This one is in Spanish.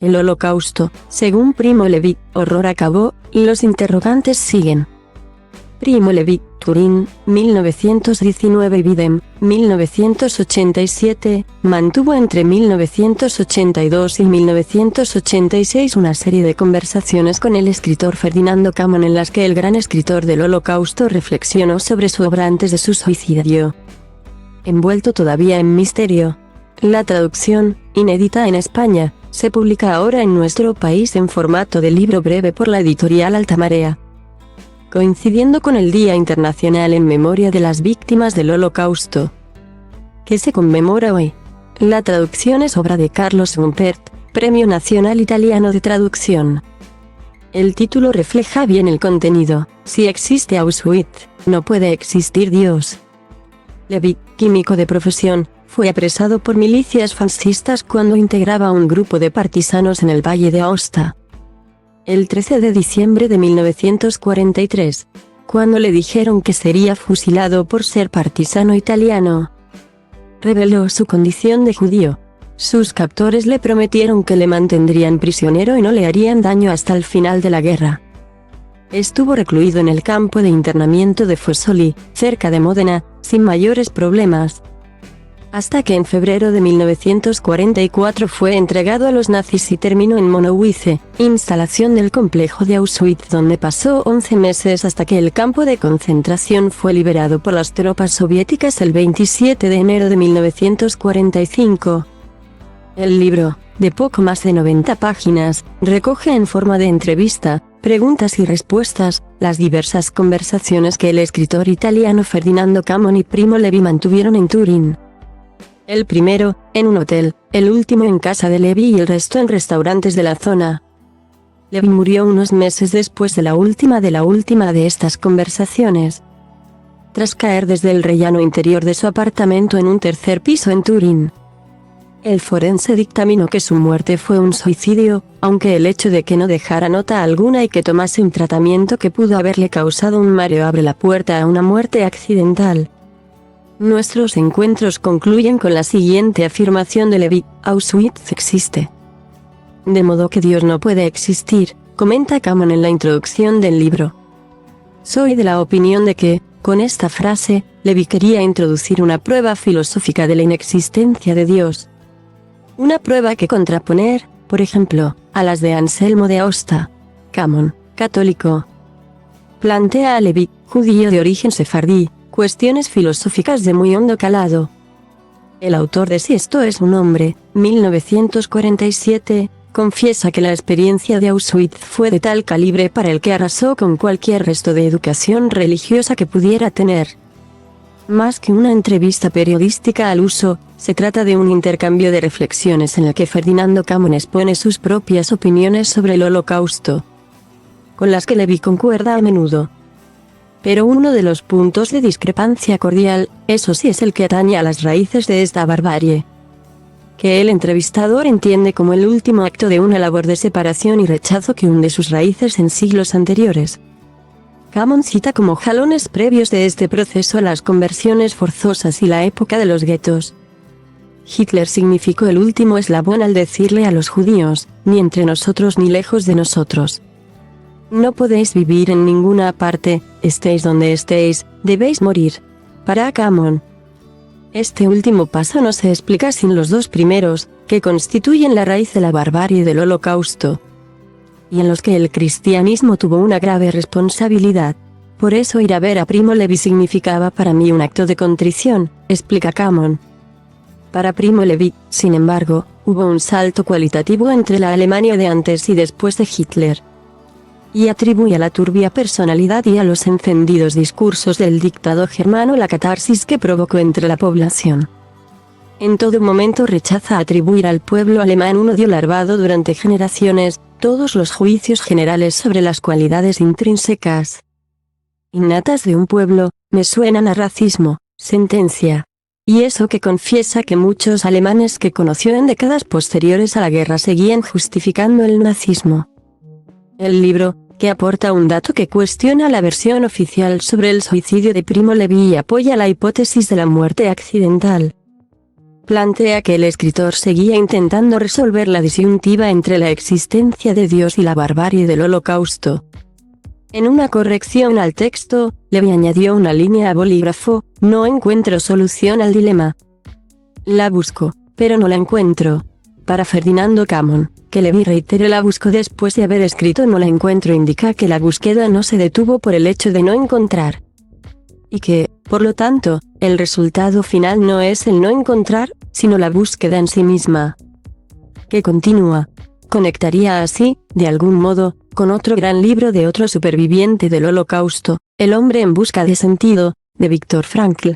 El Holocausto, según Primo Levi, horror acabó, y los interrogantes siguen. Primo Levi, Turín, 1919 Videm, 1987, mantuvo entre 1982 y 1986 una serie de conversaciones con el escritor Ferdinando Camon en las que el gran escritor del Holocausto reflexionó sobre su obra antes de su suicidio. Envuelto todavía en misterio. La traducción, inédita en España, se publica ahora en nuestro país en formato de libro breve por la editorial Altamarea. Coincidiendo con el Día Internacional en Memoria de las Víctimas del Holocausto, que se conmemora hoy. La traducción es obra de Carlos Humpert, Premio Nacional Italiano de Traducción. El título refleja bien el contenido: si existe Auschwitz, no puede existir Dios. Levi, químico de profesión, fue apresado por milicias fascistas cuando integraba un grupo de partisanos en el Valle de Aosta. El 13 de diciembre de 1943, cuando le dijeron que sería fusilado por ser partisano italiano, reveló su condición de judío. Sus captores le prometieron que le mantendrían prisionero y no le harían daño hasta el final de la guerra. Estuvo recluido en el campo de internamiento de Fossoli, cerca de Módena, sin mayores problemas, hasta que en febrero de 1944 fue entregado a los nazis y terminó en Monowitze, instalación del complejo de Auschwitz donde pasó 11 meses hasta que el campo de concentración fue liberado por las tropas soviéticas el 27 de enero de 1945. El libro, de poco más de 90 páginas, recoge en forma de entrevista, preguntas y respuestas, las diversas conversaciones que el escritor italiano Ferdinando Camon y Primo Levi mantuvieron en Turín. El primero, en un hotel, el último en casa de Levi y el resto en restaurantes de la zona. Levi murió unos meses después de la última de estas conversaciones, tras caer desde el rellano interior de su apartamento en un tercer piso en Turín. El forense dictaminó que su muerte fue un suicidio, aunque el hecho de que no dejara nota alguna y que tomase un tratamiento que pudo haberle causado un mareo abre la puerta a una muerte accidental. Nuestros encuentros concluyen con la siguiente afirmación de Levi: Auschwitz existe. De modo que Dios no puede existir, comenta Camon en la introducción del libro. Soy de la opinión de que, con esta frase, Levi quería introducir una prueba filosófica de la inexistencia de Dios. Una prueba que contraponer, por ejemplo, a las de Anselmo de Aosta. Camon, católico, plantea a Levi, judío de origen sefardí, cuestiones filosóficas de muy hondo calado. El autor de Si esto es un hombre, 1947, confiesa que la experiencia de Auschwitz fue de tal calibre para el que arrasó con cualquier resto de educación religiosa que pudiera tener. Más que una entrevista periodística al uso, se trata de un intercambio de reflexiones en el que Ferdinando Camon expone sus propias opiniones sobre el Holocausto, con las que Levi concuerda a menudo. Pero uno de los puntos de discrepancia cordial, eso sí, es el que atañe a las raíces de esta barbarie, que el entrevistador entiende como el último acto de una labor de separación y rechazo que hunde sus raíces en siglos anteriores. Camon cita como jalones previos de este proceso las conversiones forzosas y la época de los guetos. Hitler significó el último eslabón al decirle a los judíos: ni entre nosotros ni lejos de nosotros. No podéis vivir en ninguna parte, estéis donde estéis, debéis morir. Para Camon, este último paso no se explica sin los dos primeros, que constituyen la raíz de la barbarie del Holocausto, y en los que el cristianismo tuvo una grave responsabilidad. Por eso ir a ver a Primo Levi significaba para mí un acto de contrición, explica Camon. Para Primo Levi, sin embargo, hubo un salto cualitativo entre la Alemania de antes y después de Hitler, y atribuye a la turbia personalidad y a los encendidos discursos del dictador germano la catarsis que provocó entre la población. En todo momento rechaza atribuir al pueblo alemán un odio larvado durante generaciones, todos los juicios generales sobre las cualidades intrínsecas innatas de un pueblo, me suenan a racismo, sentencia. Y eso que confiesa que muchos alemanes que conoció en décadas posteriores a la guerra seguían justificando el nazismo. El libro, que aporta un dato que cuestiona la versión oficial sobre el suicidio de Primo Levi y apoya la hipótesis de la muerte accidental, plantea que el escritor seguía intentando resolver la disyuntiva entre la existencia de Dios y la barbarie del Holocausto. En una corrección al texto, Levy añadió una línea a bolígrafo: no encuentro solución al dilema. La busco, pero no la encuentro. Para Ferdinando Camon, que Levy reitere la busco después de haber escrito no la encuentro indica que la búsqueda no se detuvo por el hecho de no encontrar. Y que, por lo tanto, el resultado final no es el no encontrar, sino la búsqueda en sí misma. Que continúa. Conectaría así, de algún modo, con otro gran libro de otro superviviente del Holocausto, El hombre en busca de sentido, de Viktor Frankl,